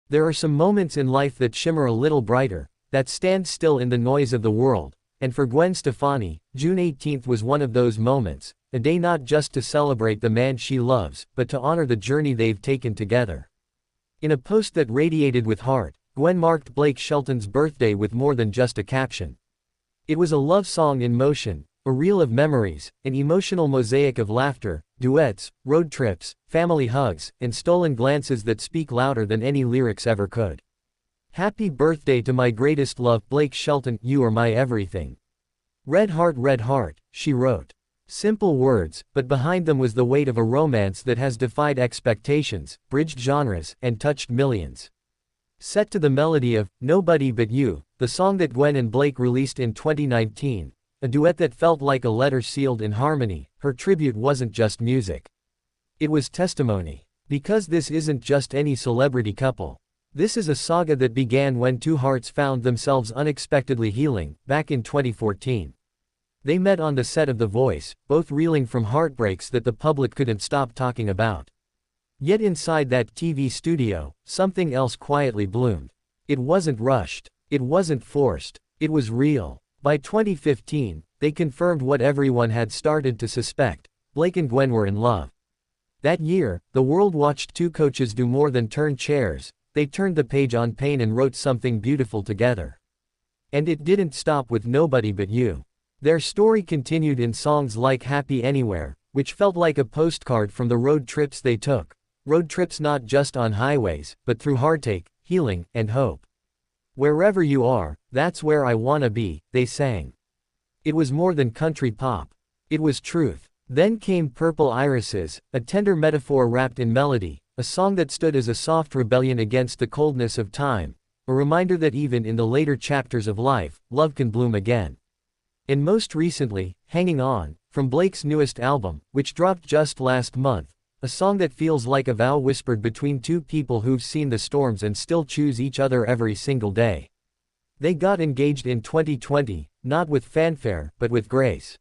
There are some moments in life that shimmer a little brighter, that stand still in the noise of the world, and for Gwen Stefani, June 18th was one of those moments, a day not just to celebrate the man she loves, but to honor the journey they've taken together. In a post that radiated with heart, Gwen marked Blake Shelton's birthday with more than just a caption. It was a love song in motion, a reel of memories, an emotional mosaic of laughter, duets, road trips, family hugs, and stolen glances that speak louder than any lyrics ever could. Happy birthday to my greatest love, Blake Shelton, you are my everything. Red heart, she wrote. Simple words, but behind them was the weight of a romance that has defied expectations, bridged genres, and touched millions. Set to the melody of Nobody But You, the song that Gwen and Blake released in 2019, a duet that felt like a letter sealed in harmony, her tribute wasn't just music. It was testimony. Because this isn't just any celebrity couple. This is a saga that began when two hearts found themselves unexpectedly healing, back in 2014. They met on the set of The Voice, both reeling from heartbreaks that the public couldn't stop talking about. Yet inside that TV studio, something else quietly bloomed. It wasn't rushed. It wasn't forced. It was real. By 2015, they confirmed what everyone had started to suspect: Blake and Gwen were in love. That year, the world watched two coaches do more than turn chairs. They turned the page on pain and wrote something beautiful together. And it didn't stop with Nobody But You. Their story continued in songs like Happy Anywhere, which felt like a postcard from the road trips they took. Road trips not just on highways, but through heartache, healing, and hope. Wherever you are, that's where I wanna be, they sang. It was more than country pop. It was truth. Then came Purple Irises, a tender metaphor wrapped in melody, a song that stood as a soft rebellion against the coldness of time, a reminder that even in the later chapters of life, love can bloom again. And most recently, Hanging On, from Blake's newest album, which dropped just last month, a song that feels like a vow whispered between two people who've seen the storms and still choose each other every single day. They got engaged in 2020, not with fanfare, but with grace.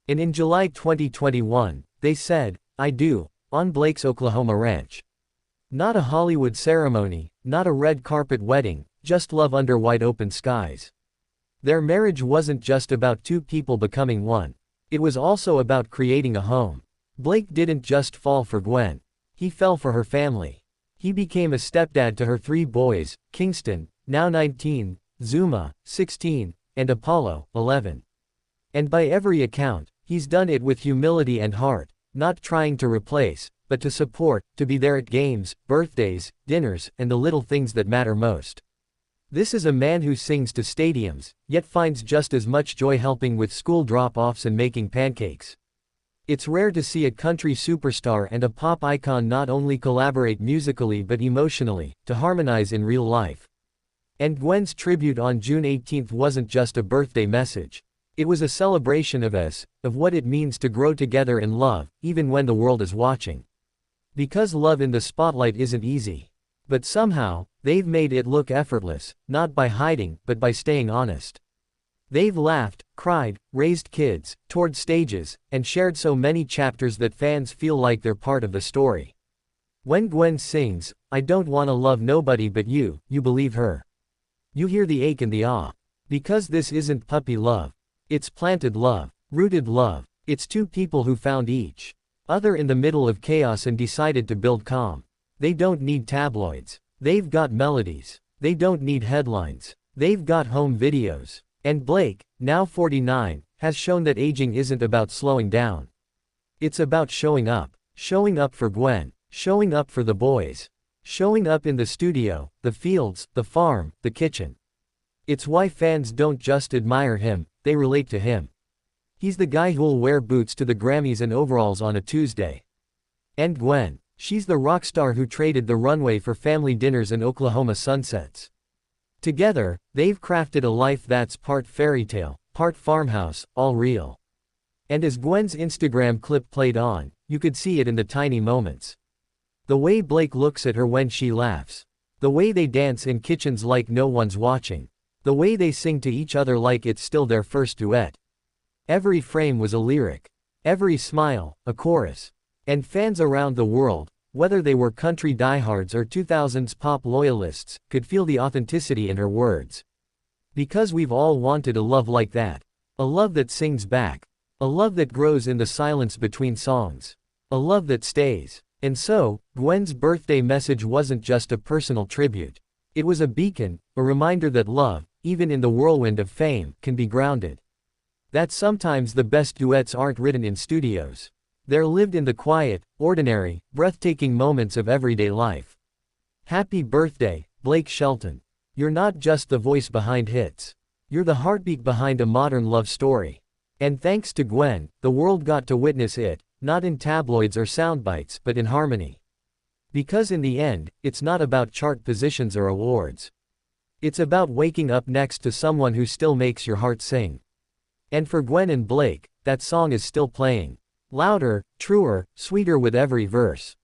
And in July 2021, they said, I do, on Blake's Oklahoma ranch. Not a Hollywood ceremony, not a red carpet wedding, just love under wide open skies. Their marriage wasn't just about two people becoming one. It was also about creating a home. Blake didn't just fall for Gwen. He fell for her family. He became a stepdad to her three boys, Kingston, now 19, Zuma, 16, and Apollo, 11. And by every account, he's done it with humility and heart, not trying to replace, but to support, to be there at games, birthdays, dinners, and the little things that matter most. This is a man who sings to stadiums, yet finds just as much joy helping with school drop-offs and making pancakes. It's rare to see a country superstar and a pop icon not only collaborate musically but emotionally, to harmonize in real life. And Gwen's tribute on June 18th wasn't just a birthday message. It was a celebration of what it means to grow together in love, even when the world is watching. Because love in the spotlight isn't easy. But somehow, they've made it look effortless, not by hiding, but by staying honest. They've laughed, cried, raised kids, toured stages, and shared so many chapters that fans feel like they're part of the story. When Gwen sings, I don't wanna love nobody but you, you believe her. You hear the ache and the awe. Because this isn't puppy love. It's planted love, rooted love. It's two people who found each other in the middle of chaos and decided to build calm. They don't need tabloids. They've got melodies. They don't need headlines. They've got home videos. And Blake, now 49, has shown that aging isn't about slowing down. It's about showing up. Showing up for Gwen. Showing up for the boys. Showing up in the studio, the fields, the farm, the kitchen. It's why fans don't just admire him, they relate to him. He's the guy who'll wear boots to the Grammys and overalls on a Tuesday. And Gwen, she's the rock star who traded the runway for family dinners and Oklahoma sunsets. Together, they've crafted a life that's part fairy tale, part farmhouse, all real. And as Gwen's Instagram clip played on, you could see it in the tiny moments. The way Blake looks at her when she laughs. The way they dance in kitchens like no one's watching. The way they sing to each other like it's still their first duet. Every frame was a lyric. Every smile, a chorus. And fans around the world, Whether they were country diehards or 2000s pop loyalists, could feel the authenticity in her words. Because we've all wanted a love like that. A love that sings back. A love that grows in the silence between songs. A love that stays. And so, Gwen's birthday message wasn't just a personal tribute. It was a beacon, a reminder that love, even in the whirlwind of fame, can be grounded. That sometimes the best duets aren't written in studios. They're lived in the quiet, ordinary, breathtaking moments of everyday life. Happy birthday, Blake Shelton. You're not just the voice behind hits. You're the heartbeat behind a modern love story. And thanks to Gwen, the world got to witness it, not in tabloids or soundbites, but in harmony. Because in the end, it's not about chart positions or awards. It's about waking up next to someone who still makes your heart sing. And for Gwen and Blake, that song is still playing. Louder, truer, sweeter with every verse.